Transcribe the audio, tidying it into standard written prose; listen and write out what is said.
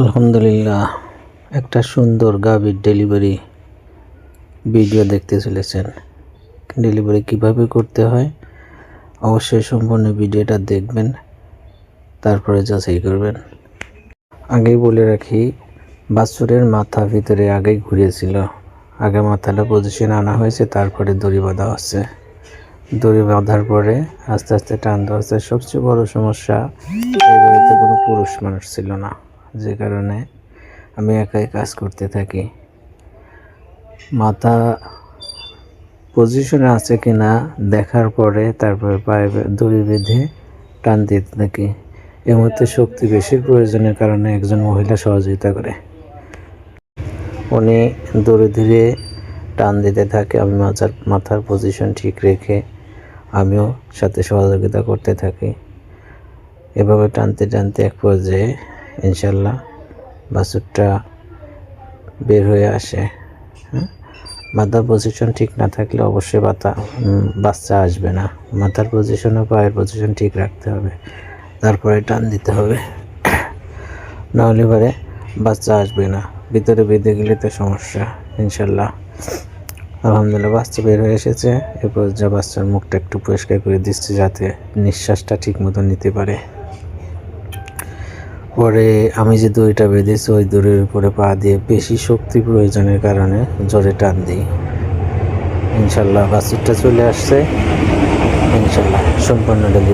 আলহামদুলিল্লাহ, একটা সুন্দর গাভীর ডেলিভারি ভিডিও দেখতে চলেছেন। ডেলিভারি কিভাবে করতে হয় অবশ্যই সম্পূর্ণ ভিডিওটা দেখবেন, তারপরে যাচাই করবেন। আগেই বলে রাখি, বাছুরের মাথা ভিতরে আগেই ঘুরেছিল। আগে মাথাটা পজিশন আনা হয়েছে, তারপরে দড়ি বাঁধা হচ্ছে। দড়ি বাঁধার পরে আস্তে আস্তে টান দেওয়া হচ্ছে। সবচেয়ে বড় সমস্যা, এই বাড়িতে কোনো পুরুষ মানুষ ছিল না, যে কারণে আমি একাই কাজ করতে থাকি। মাথা পজিশনে আছে কিনা দেখার পরে তারপরে পায়ে দড়ি বেঁধে টান দিতে থাকি। এর মধ্যে শক্তি বেশির প্রয়োজনের কারণে একজন মহিলা সহযোগিতা করে। উনি দড়ি ধীরে টান দিতে থাকে, আমি মাথার পজিশন ঠিক রেখে আমিও সাথে সহযোগিতা করতে থাকি। এভাবে টানতে টানতে এক পর্যায়ে ইনশাল্লাহ বাছুরটা বের হয়ে আসে। মাথার পজিশন ঠিক না থাকলে অবশ্যই বাচ্চা আসবে না। মাথার পজিশন ও পায়ের পজিশন ঠিক রাখতে হবে, তারপরে টান দিতে হবে, নাহলে পরে বাচ্চা আসবে না। ভিতরে বেঁধে গেলে তো সমস্যা। ইনশাল্লাহ আলহামদুলিল্লাহ বাচ্চা বের হয়ে এসেছে। এরপর যা বাচ্চার মুখটা একটু পরিষ্কার করে দিচ্ছে, যাতে নিঃশ্বাসটা ঠিক মতো নিতে পারে। পরে আমি যে দড়িটা বেঁধেছি ওই দড়ির উপরে পা দিয়ে বেশি শক্তি প্রয়োজনের কারণে জোরে টান দিই। ইনশাল্লাহ বাছুরটা চলে আসছে। ইনশাল্লাহ সম্পূর্ণ